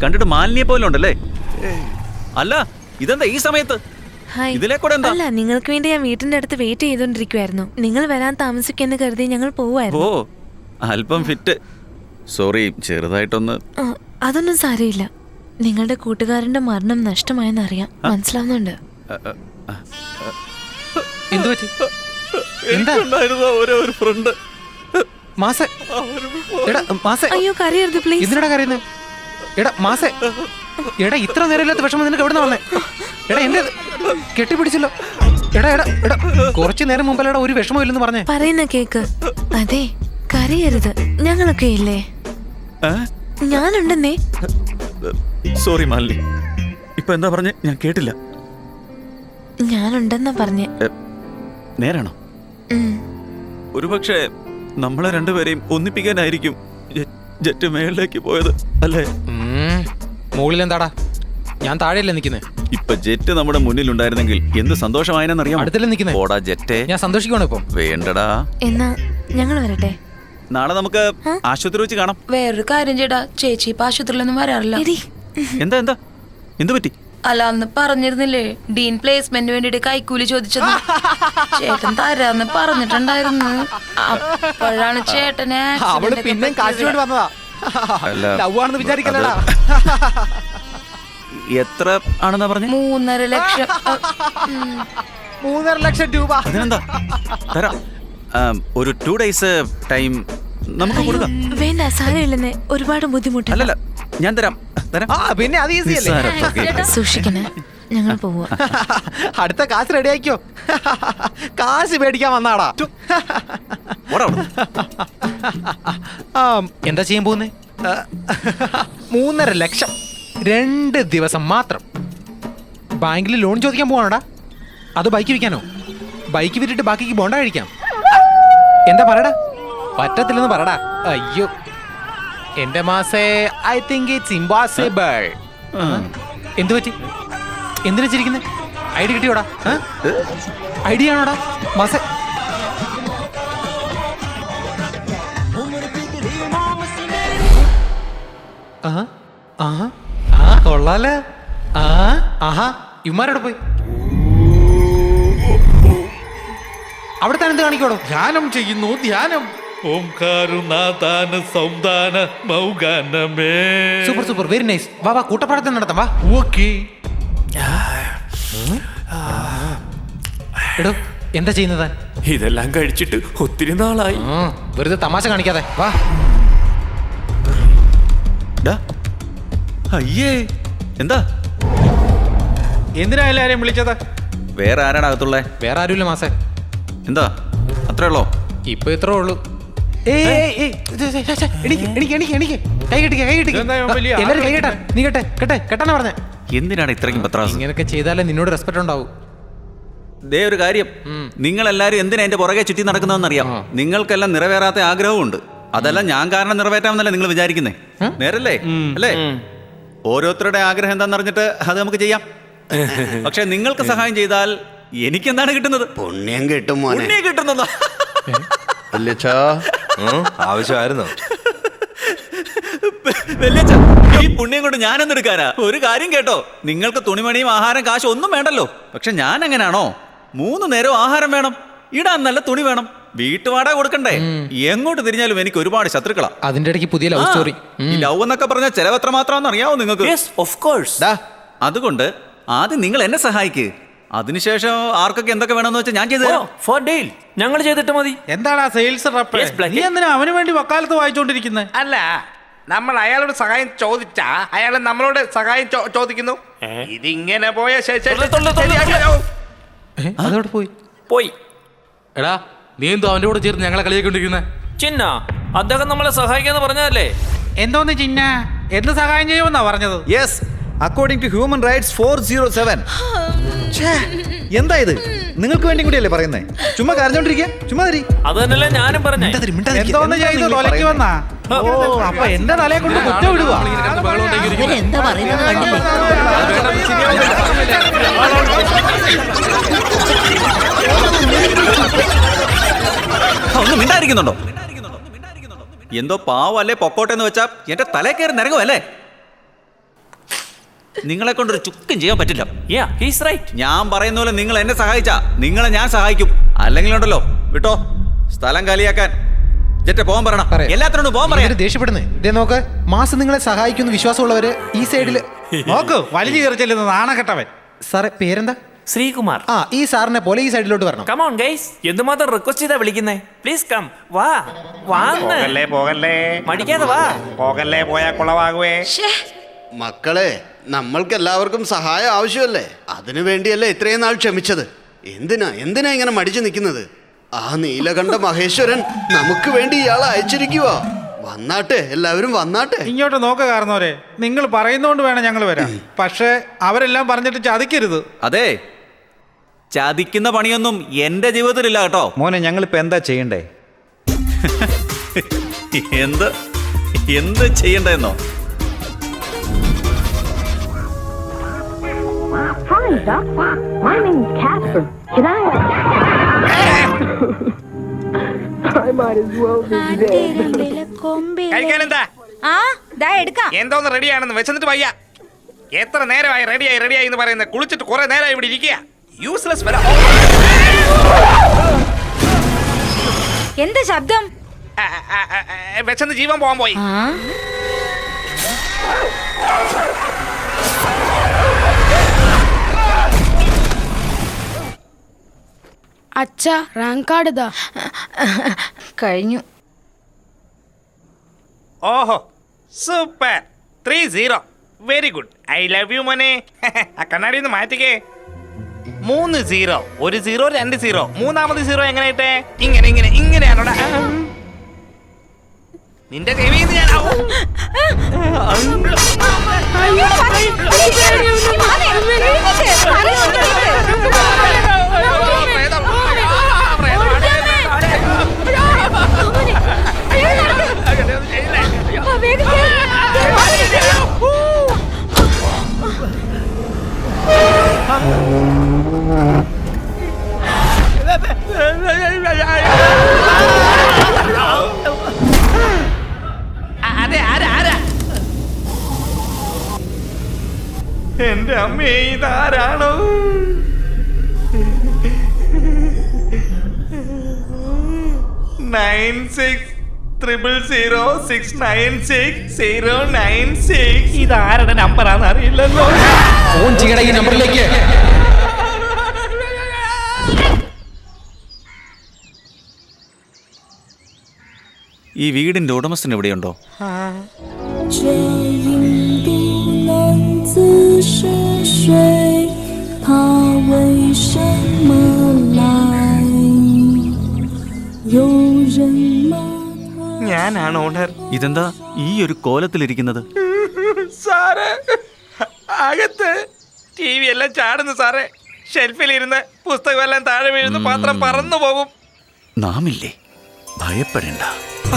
കണ്ടിട്ട് മാലിന്യെ പോലെ ഉണ്ടല്ലേ? അല്ല ഇതെന്താ ഈ സമയത്ത് ഇതിലെ കൂടെ എന്താ? അല്ല, നിങ്ങൾക്ക് വേണ്ടി ഞാൻ വീട്ടിന്റെ അടുത്ത് വെയിറ്റ് ചെയ്തോണ്ടിരിക്കുവായിരുന്നു. നിങ്ങൾ വരാൻ താമസിക്കുമെന്ന് കരുതി ഞങ്ങൾ പോവായിരുന്നു. ഓ അല്പം ഫിറ്റ്. സോറി, ചെറുതായിട്ടൊന്ന്. അതൊന്നും സാരമില്ല. നിങ്ങളുടെ കൂട്ടുകാരന്റെ മരണം നഷ്ടമായെന്നറിയാം. മനസ്സിലാവുന്നുണ്ട്. അയ്യോ കരയരുത് പ്ലീസ്. എടാ ഇത്ര നേരമില്ലാത്ത വിഷമം നിനക്ക് എവിടെ നിന്ന് വന്നേ? എടാ എന്റെ കെട്ടിപ്പിടിച്ചല്ലോ. എടാ എടാ എടാ കുറച്ചു നേരം മുമ്പല്ലടാ ഒരു വിഷമം ഇല്ലെന്ന് പറഞ്ഞേ. പറയുന്ന കേക്ക്. അതെ, കരയരുത്. ഞങ്ങളൊക്കെ ഇല്ലേ? ഞാനുണ്ടെന്നേ. സോറി മാലിനി, ഇപ്പൊ എന്താ പറഞ്ഞേ? ഞാൻ കേട്ടില്ല. ഞാനുണ്ടെന്നാ പറഞ്ഞേ. നേരാണോ? ഒരുപക്ഷെ നമ്മളെ രണ്ടുപേരെയും ഒന്നിപ്പിക്കാനായിരിക്കും ജെറ്റ് മേളിലേക്ക് പോയത് അല്ലേ? മുകളിൽ എന്താടാ? ഞാൻ താഴെയല്ലേ നിൽക്കുന്നേ. ഇപ്പൊ ജെറ്റ് നമ്മുടെ മുന്നിലുണ്ടായിരുന്നെങ്കിൽ എന്ത് സന്തോഷമായെന്നറിയാം. അടുത്തല്ലേ നിൽക്കുന്നേ. ഓടാ ജെറ്റേ. ഞാൻ സന്തോഷിക്കണോ ഇപ്പം? വേണ്ടടാ. എന്നാ ഞങ്ങൾ വരട്ടെ. നാളെ നമുക്ക് ആശുപത്രി വെച്ച് കാണാം. വേറൊരു കാര്യം ചേട്ടാ, ചേച്ചി ഇപ്പൊ ആശുപത്രിയിലൊന്നും വരാറില്ല. എന്താ എന്താ എന്ത് പറ്റി? അല്ല, അന്ന് പറഞ്ഞിരുന്നില്ലേ ഡീൻ പ്ലേസ്മെന്റ് വേണ്ടിട്ട് കൈക്കൂലി ചോദിച്ചത്. ചേട്ടൻ തരാന്ന് പറഞ്ഞിട്ടുണ്ടായിരുന്നു. അപ്പോഴാണ് ചേട്ടനെ പിന്നെ കാശുകൊണ്ട് വന്നതാ. ലവ്വാണെന്ന് വിചാരിക്കലടാ. എത്ര ആണെന്നാ പറഞ്ഞേ? 3.5 ലക്ഷം. 3.5 ലക്ഷം രൂപ. അതിനെന്താ തരാം. ഒരു 2 days ടൈം നമുക്ക് കൊടുക്കാം. വേണ്ട, സാരമില്ലെന്നേ. ഒരുപാട് ബുദ്ധിമുട്ട്. അല്ലല്ല, ഞാൻ തരാം. പിന്നെ അത് ഈസി അല്ലേ? സൂക്ഷിക്കണേ, ഞങ്ങൾ പോവാ. അടുത്ത കാശ് റെഡി ആക്കിയോ? കാശ് മേടിക്കാൻ വന്നാടാ. എന്താ ചെയ്യാൻ പോകുന്നേ? 3.5 ലക്ഷം 2 ദിവസം മാത്രം. ബാങ്കിൽ ലോൺ ചോദിക്കാൻ പോവാണോടാ? അത് ബൈക്ക് വിൽക്കാനോ? ബൈക്ക് വിറ്റിട്ട് ബാക്കിക്ക് ബോണ്ട കഴിക്കാം. എന്താ പറയടാ? പറ്റത്തില്ലെന്ന് പറടാ. അയ്യോ എന്റെ മാസേ, ഐ തിങ്ക് ഇറ്റ്സ് ഇംപോസിബിൾ. എന്തു പറ്റി? എന്തിനാ ചിരിക്കുന്നേ? ഐഡി കിട്ടിയോടാ? ഐഡിയ ആണോടാ മാസേ? കൊള്ളാലേ. ഇവന്മാരോടെ പോയി അവിടെ തന്നെ എന്ത് കാണിക്കോടോ? ധ്യാനം ചെയ്യുന്നു, ധ്യാനം. Super super, very nice. വാ വാ, കൂട്ടപ്പാടത്തിൽ നടത്താം. വാ. ഓക്കേ. എടോ എന്താ ചെയ്യുന്നത്? ഇതെല്ലാം കഴിച്ചിട്ട് ഒത്തിരി നാളായി. വെറുതെ തമാശ കാണിക്കാതെ വാ. അയ്യേ, എന്താ? എന്തിനാ എല്ലാരെയും വിളിച്ചത്? വേറെ ആരാണ് അകത്തുള്ളേ? വേറെ ആരുമില്ല മാസേ. എന്താ അത്രേ ഉള്ളോ? ഇപ്പൊ ഇത്രേ ഉള്ളൂ. കൈ കെട്ടാ. നീ കെട്ടാനാ പറഞ്ഞേ. എന്തിനാണ് ഇത്രയ്ക്കും പത്രാസ്? ഇങ്ങനൊക്കെ ചെയ്താലേ നിന്നോട് റെസ്പെക്ട് ഉണ്ടാവും. ദേ ഒരു കാര്യം, നിങ്ങളെല്ലാരും എന്തിനാ എന്റെ പുറകെ ചുറ്റി നടക്കുന്നതെന്നറിയാം. നിങ്ങൾക്കെല്ലാം നിറവേറാത്ത ആഗ്രഹമുണ്ട്. അതെല്ലാം ഞാൻ കാരണം നിറവേറ്റാമെന്നല്ലേ നിങ്ങൾ വിചാരിക്കുന്നേ? നേരല്ലേ? അല്ലേ? ഓരോരുത്തരുടെ ആഗ്രഹം എന്താണെന്നറിഞ്ഞിട്ട് അത് നമുക്ക് ചെയ്യാം. പക്ഷെ നിങ്ങൾക്ക് സഹായം ചെയ്താൽ എനിക്കെന്താണ് കിട്ടുന്നത്? പുണ്യം കിട്ടും. പുണ്യം കിട്ടുന്നതാ. ആവശ്യമായിരുന്നു. ഈ പുണ്യം കൊണ്ട് ഞാനെന്നെടുക്കാനാ? ഒരു കാര്യം കേട്ടോ, നിങ്ങൾക്ക് തുണിമണിയും ആഹാരം കാശ് ഒന്നും വേണ്ടല്ലോ. പക്ഷെ ഞാൻ എങ്ങനെയാണോ, 3 നേരവും ആഹാരം വേണം, ഇടാൻ നല്ല തുണി വേണം, വീട്ടുവാടക കൊടുക്കണ്ടേ? എങ്ങോട്ട് തിരിഞ്ഞാലും എനിക്ക് ഒരുപാട് ശത്രുക്കളാ. അതിന്റെ ഇടയ്ക്ക് പുതിയ ലവ് സ്റ്റോറി. ഈ ലവ് എന്നൊക്കെ പറഞ്ഞാൽ ചെലവ് എത്ര മാത്രമാണെന്ന് അറിയാവോ നിങ്ങൾക്ക്? അതുകൊണ്ട് ആദ്യം നിങ്ങൾ എന്നെ സഹായിക്ക്. അതിനുശേഷം ആർക്കൊക്കെ എന്തൊക്കെ വേണമെന്ന് വെച്ചാൽ ഞാൻ ചെയ്തു ഫോർ ഡെയിൽ ഞങ്ങൾ ചെയ്തിട്ട് മതി. എന്താടാ സെയിൽസ് റപ്പ്? നീ എന്തിനാ അവന് വേണ്ടി വക്കാലത്ത് വായിച്ചോണ്ടിരിക്കുന്നത്? അല്ല, നമ്മൾ അയാളോട് സഹായം ചോദിച്ചാ അയാൾ നമ്മളോട് സഹായം ചോദിക്കുന്നു. ഇതിങ്ങനെ പോയ അതോടെ പോയി. എടാ, നീ എന്തോ അവന്റെ കൂടെ ചേർന്ന് ഞങ്ങളെ കളിയാക്കൊണ്ടിരിക്കുന്നേ? ചിന്ന അദ്ദേഹം നമ്മളെ സഹായിക്കാന്ന് പറഞ്ഞതല്ലേ? എന്തോന്ന് ചിന്ന? എന്ത് സഹായം ചെയ്യുമെന്നാ പറഞ്ഞത്? Yes, according to human rights 407. എന്താ ഇത്? നിങ്ങൾക്ക് വേണ്ടി കൂടിയല്ലേ പറയുന്നേ? ചുമ്മാ കരഞ്ഞോണ്ടിരിക്കുക. ചുമ്മാ തരി. അത് തന്നെയല്ലേ ഞാനും പറഞ്ഞേ. എന്തോന്ന് ചെയ്തു? തൊലയ്ക്ക് വന്നാ? ഓ, അപ്പൊ എന്റെ തലയെ കൊണ്ട് കുറ്റ വിടുക. എന്താ പറയുന്നത് കണ്ടില്ലേ? ഒന്നും മിണ്ടായിരിക്കുന്നുണ്ടോ? എന്തോ പാവല്ലേ പൊക്കോട്ടെ എന്ന് വെച്ചാ എന്റെ തലേ കയറി നിരങ്ങുമല്ലേ? നിങ്ങളെ കൊണ്ടൊരു ചുക്കും ചെയ്യാൻ പറ്റില്ല. Yeah, he's right. ഞാൻ പറയുന്ന പോലെ നിങ്ങൾ എന്നെ സഹായിച്ചാ നിങ്ങളെ ഞാൻ സഹായിക്കും. അല്ലെങ്കിൽ ഉണ്ടല്ലോ വിട്ടോ, സ്ഥലം കാലിയാക്കാൻ പോകാൻ പറയണം. പറയാം. എല്ലാത്തിനോടും പോകാൻ പറയാം. ദേഷ്യപ്പെടുന്നേ. ഇതേ നോക്ക്, മാസം നിങ്ങളെ സഹായിക്കുന്ന വിശ്വാസമുള്ളവര് ഈ സൈഡില്. നോക്ക് വലിച്ചു കയറി ചെല്ലുന്ന നാണക്കെട്ടവൻ. സാറേ പേരെന്താ? ശ്രീകുമാർ. ആ, ഈ സാറിനെ പോലെ ഈ സൈഡിലോട്ട് വരണം. Come on guys. എന്തുമാത്രം റിക്വസ്റ്റ് ചെയ്താ വിളിക്കുന്നേ? Please come. വാ. വാന്ന്. പോകല്ലേ പോകല്ലേ മടിക്കാതെ വാ. പോകല്ലേ, പോയാ കുളവാകുവേ. മക്കളെ, നമ്മൾക്ക് എല്ലാവർക്കും സഹായം ആവശ്യമല്ലേ? അതിനു വേണ്ടിയല്ലേ ഇത്രയും നാൾ ക്ഷമിച്ചത്? എന്തിനാ ഇങ്ങനെ മടിച്ചു നിൽക്കുന്നത്? ആ നീലകണ്ഠ മഹേശ്വരൻ നമുക്ക് വേണ്ടി ഇയാളെ അയച്ചിരിക്കുവോ? വന്നാട്ടെ, എല്ലാവരും വന്നാട്ടെ. ഇങ്ങോട്ട് നോക്ക കാരണവരെ, നിങ്ങൾ പറയുന്നോണ്ട് വേണം ഞങ്ങൾ വരാം. പക്ഷേ അവരെല്ലാം പറഞ്ഞിട്ട് ചതിക്കരുത്. അതെ, ചതിക്കുന്ന പണിയൊന്നും എന്റെ ജീവിതത്തിലില്ല കേട്ടോ. മോനെ, ഞങ്ങളിപ്പോ എന്താ ചെയ്യണ്ടേ? എന്ത് ചെയ്യണ്ടെന്നോ? Hi, Doc. My name is Casper. Can I? I might as well be dead. കഴിക്കാനെന്താ? എന്തോന്ന് റെഡിയാണെന്ന് വെച്ചിട്ട് വയ്യ. എത്ര നേരമായി റെഡിയായി എന്ന് പറയുന്നത്? കുളിച്ചിട്ട് കുറെ നേരമായി ഇവിടെ ഇരിക്കുക. Useless fellow. എന്താ ശബ്ദം? വെച്ചെന്ന് ജീവൻ പോകാൻ പോയി. അച്ഛാ, റാങ്ക് കാർഡ് ഇതാ. കഴിഞ്ഞു. ഓഹോ, super. 3-0. Very good. I love you മോനെ. ആ കണ്ണാടി ഒന്ന് മാറ്റിക്കേ. 3-0. 1 0 2 0. മൂന്നാമത് 0 എങ്ങനെ ഇട്ടേ? ഇങ്ങനെയാണോടാ? നിന്റെ കൈവീന്ന് ഞാൻ എന്റെ അമ്മേ, ഇതാരാണോ? ഇതാരുടെ നമ്പറാന്ന് അറിയില്ലല്ലോ. ഫോൺ ചെയ്യണ ഈ നമ്പറിലേക്ക്. ഈ വീടിന്റെ ഉടമസ്ഥൻ എവിടെയുണ്ടോ? ഞാനാണ് ഓണർ. ഇതെന്താ ഈ ഒരു കോലത്തിലിരിക്കുന്നത്? സാറേ, അകത്ത് TV എല്ലാം ചാടുന്നു സാറേ. ഷെൽഫിലിരുന്ന് പുസ്തകമെല്ലാം താഴെ വീഴുന്നു, പാത്രം പറന്നു പോകും. നാമില്ലേ, ഭയപ്പെടേണ്ട.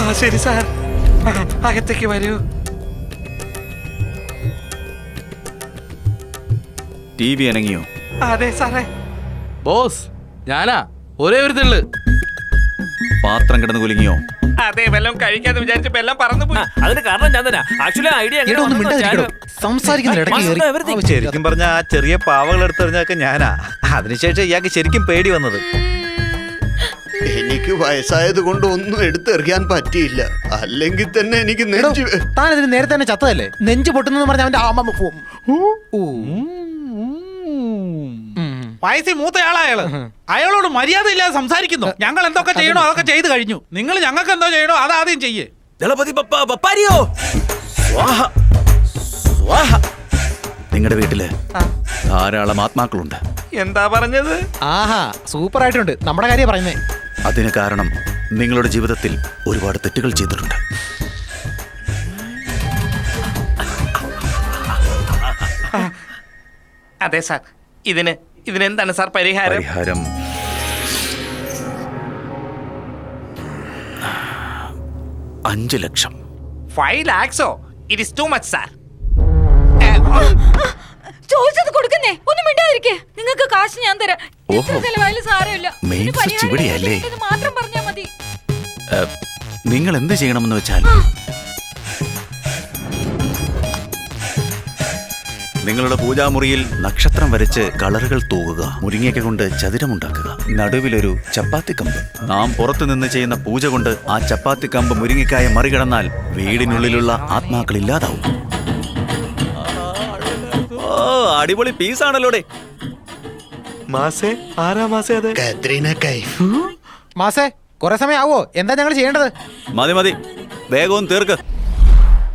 ആ ശരി സാർ, അകത്തേക്ക് വരൂ. TV അനങ്ങിയോ? അതെ സാറേ. ബോസ്, ഞാനാ. ഒരേ ഒരു തെള്ളു. പാത്രം കിടന്ന് കുലുങ്ങിയോ? അതെ, വല്ലതും കഴിക്കാന്ന് വിചാരിച്ചപ്പോ എല്ലാം പറന്നു പോയി. അതിന് കാരണം ഞാൻ തന്നെ. ആക്ച്വലി ഐഡിയ ശരിക്കും പറഞ്ഞ ആ ചെറിയ പാവകൾ എടുത്തെറിഞ്ഞൊക്കെ ഞാനാ. അതിനുശേഷം ഇയാൾക്ക് ശരിക്കും പേടി വന്നത്. എനിക്ക് വയസ്സായത് കൊണ്ട് ഒന്നും എടുത്തെറിയാൻ പറ്റിയില്ല. അല്ലെങ്കിൽ തന്നെ എനിക്ക് നെഞ്ചു. താനിതിന് നേരത്തെ തന്നെ ചത്തതല്ലേ? നെഞ്ചു പൊട്ടുന്നെന്ന് പറഞ്ഞ അവന്റെ വയസ്സിൽ മൂത്തയാളായാള്. അയാളോട് മര്യാദ ഇല്ലാതെ സംസാരിക്കുന്നു. ഞങ്ങൾ എന്തൊക്കെ ചെയ്യണോ അതൊക്കെ ചെയ്ത് കഴിഞ്ഞു. നിങ്ങൾ ഞങ്ങൾക്ക് എന്തോ ചെയ്യണോ അത് ആദ്യം ചെയ്യേ. നിങ്ങളുടെ വീട്ടില് ധാരാളം ആത്മാക്കളുണ്ട്. എന്താ പറഞ്ഞത്? ആഹാ, സൂപ്പർ ആയിട്ടുണ്ട്. നമ്മുടെ കാര്യം പറയുന്നേ. അതിന് കാരണം നിങ്ങളുടെ ജീവിതത്തിൽ ഒരുപാട് തെറ്റുകൾ ചെയ്തിട്ടുണ്ട്. അതെ സാർ. ഇതിനെന്താണ് സാർ പരിഹാരം? 5 ലക്ഷം. 5 lakhs? It is too much, sir. ചോദിച്ചത് കൊടുക്കുന്നേ. ഒന്നും മിണ്ടാതിരിക്കേ. നിങ്ങൾക്ക് കാശ് ഞാൻ തരാം. ചെലവായാലും സാരമില്ല. മാത്രം പറഞ്ഞാ മതി. നിങ്ങൾ എന്ത് ചെയ്യണമെന്ന് വെച്ചാൽ നിങ്ങളുടെ പൂജാമുറിയിൽ നക്ഷത്രം വരച്ച് കളറുകൾ തൂകുക. മുരിങ്ങയ്ക്ക കൊണ്ട് ചതുരമുണ്ടാക്കുക. നടുവിലൊരു ചപ്പാത്തി കമ്പ്. നാം പുറത്തു നിന്ന് ചെയ്യുന്ന പൂജ കൊണ്ട് ആ ചപ്പാത്തി കമ്പ് മുരിങ്ങയ്ക്കായ മറികടന്നാൽ വീടിനുള്ളിലുള്ള ആത്മാക്കൾ ഇല്ലാതാവും. ഓ, അടിപൊളി പീസാണല്ലോടെ. മാസേ ആരാ മാസേ അത്? കത്രീന കൈഫ്. മാസേ കുറെ സമയം ആവോ? എന്താ ഞങ്ങൾ ചെയ്യേണ്ടത്? മതി മതി, വേഗവും തീർക്ക്.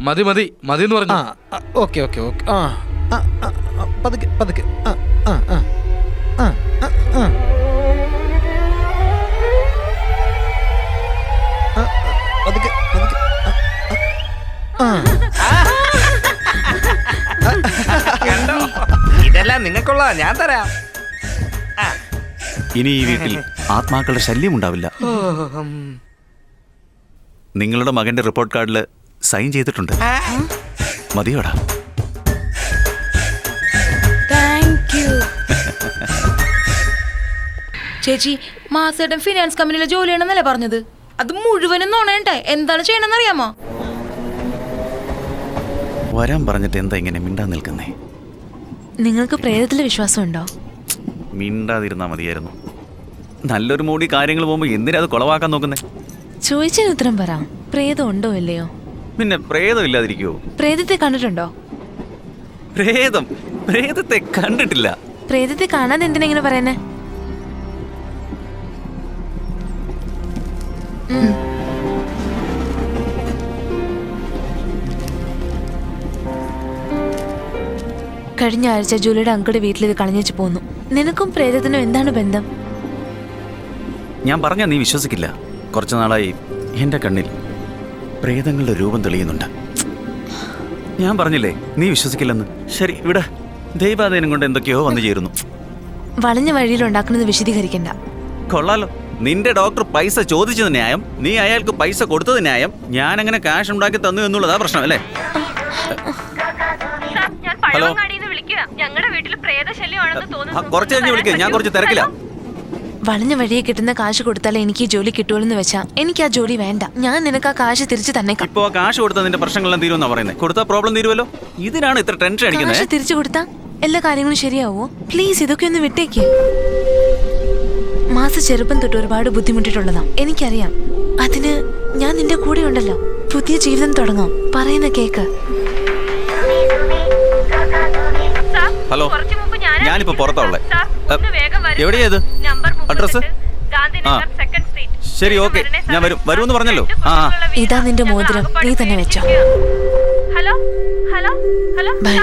മതി മതി മതി എന്ന് പറഞ്ഞു. Okay okay okay. പതുക്കെ പതുക്കെ. പതുക്കെ പതുക്കെ. കണ്ടോ? ഇതെല്ലാം നിങ്ങൾക്കുള്ള ഞാൻ തരാം. ഇനി ഈ വീട്ടിൽ ആത്മാക്കളുടെ ശല്യം ഉണ്ടാവില്ല. നിങ്ങളുടെ മകന്റെ റിപ്പോർട്ട് കാർഡിൽ സൈൻ ചെയ്തിട്ടുണ്ട്. മതിയോടാ? ചേച്ചി, മാസേട്ടൻ ഫിനാൻസ് കമ്പനിയിലെ ജോലി ചെയ്യണമെന്നല്ലേ പറഞ്ഞത്? അത് മുഴുവനും നോണേട്ടെ. എന്താണ് ചെയ്യണമെന്ന് അറിയാമോ? വരാൻ പറഞ്ഞിട്ട് എന്താ ഇങ്ങനെ മിണ്ടാ നിൽക്കുന്നേ? നിങ്ങൾക്ക് പ്രേതത്തിൽ വിശ്വാസമുണ്ടോ? മിണ്ടാതിരുന്നാ മതിയായിരുന്നു. നല്ലൊരു മൂടി കാര്യങ്ങൾ പോകുമ്പോ എന്തിനാ അത് കുളവാക്കാൻ നോക്കുന്നേ? ചോദിച്ചതിന് ഉത്തരം പറ. പ്രേതം ഉണ്ടോ ഇല്ലയോ? പിന്നെ പ്രേതം ഇല്ലാതിരിക്കുവോ? പ്രേതത്തെ കണ്ടിട്ടുണ്ടോ? പ്രേതത്തെ കണ്ടിട്ടില്ല. പ്രേതത്തെ കാണാതെ എന്തിനാ ഇങ്ങനെ പറയുന്നേ? കഴിഞ്ഞ ആഴ്ച ജൂലിയുടെ അങ്കിളുടെ വീട്ടിൽ ഇത് കളഞ്ഞു പോന്നു. നിനക്കും പ്രേതത്തിനും എന്താണ് ബന്ധം? ഞാൻ പറഞ്ഞാ നീ വിശ്വസിക്കില്ല. കുറച്ചു നാളായി എന്റെ കണ്ണിൽ പ്രേതങ്ങളുടെ രൂപം തെളിയുന്നുണ്ട്. ഞാൻ പറഞ്ഞില്ലേ നീ വിശ്വസിക്കില്ലെന്ന്. ശരി, ഇവിടെ ദൈവാധീനം കൊണ്ട് എന്തൊക്കെയോ വന്നു ചേരുന്നു. വളഞ്ഞ വഴിയിൽ ഉണ്ടാക്കുന്നത് വിശദീകരിക്കണ്ട. കൊള്ളാലോ, നിന്റെ ഡോക്ടർ പൈസ ചോദിച്ചത് ന്യായം, നീ അയാൾക്ക് പൈസ കൊടുത്തത് ന്യായം, ഞാൻ അങ്ങനെ ക്യാഷ് ഉണ്ടാക്കി തന്നു എന്നുള്ളതാ പ്രശ്നം അല്ലേ? ഹലോ, കുറച്ച് കഴിഞ്ഞ് വിളിക്കുക, ഞാൻ കുറച്ച് തിരക്കില്ല. വളഞ്ഞ വഴിയെ കിട്ടുന്ന കാശ് കൊടുത്താലേ എനിക്ക് ഈ ജോലി കിട്ടുമെന്ന് വെച്ചാ എനിക്ക് ആ ജോലി വേണ്ട. ഞാൻ നിനക്ക് ആ കാശ് തിരിച്ചു തന്നേക്കാം. ഇപ്പൊ കാശ് കൊടുത്താൽ നിന്റെ പ്രശ്നങ്ങളെല്ലാം തീരുമെന്നാ പറയുന്നത്. കൊടുത്താൽ പ്രോബ്ലം തീരുമല്ലോ. ഇതിനാണ് ഇത്ര ടെൻഷൻ അടിക്കുന്നത്. കാശ് തിരിച്ചു കൊടുത്താ എല്ലാ കാര്യങ്ങളും ശരിയാവോ? പ്ലീസ്, ഇതൊക്കെ ഒന്ന് വിട്ടേക്ക്. മാസ ചെറുപ്പം തൊട്ട് ഒരുപാട് ബുദ്ധിമുട്ടിട്ടുള്ളതാ, എനിക്കറിയാം. അതിന് ഞാൻ നിന്റെ കൂടെ ഉണ്ടല്ലോ. പുതിയ ജീവിതം തുടങ്ങാം. പറയുന്ന കേക്ക്. ഹലോ, ഞാനിപ്പോ പുറത്താ ഉള്ളേ. എവിടെയാ ഇത്? അഡ്രസ്? ആ ശരി, ഓക്കെ, ഞാൻ വരുമെന്ന് പറഞ്ഞല്ലോ. ഇതാ നിന്റെ മോതിരം, നീ തന്നെ വെച്ചോ. ബൈ.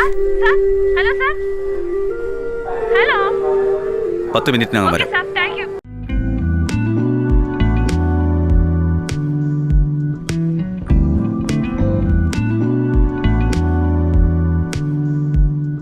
10 മിനിറ്റിനകം വരാം.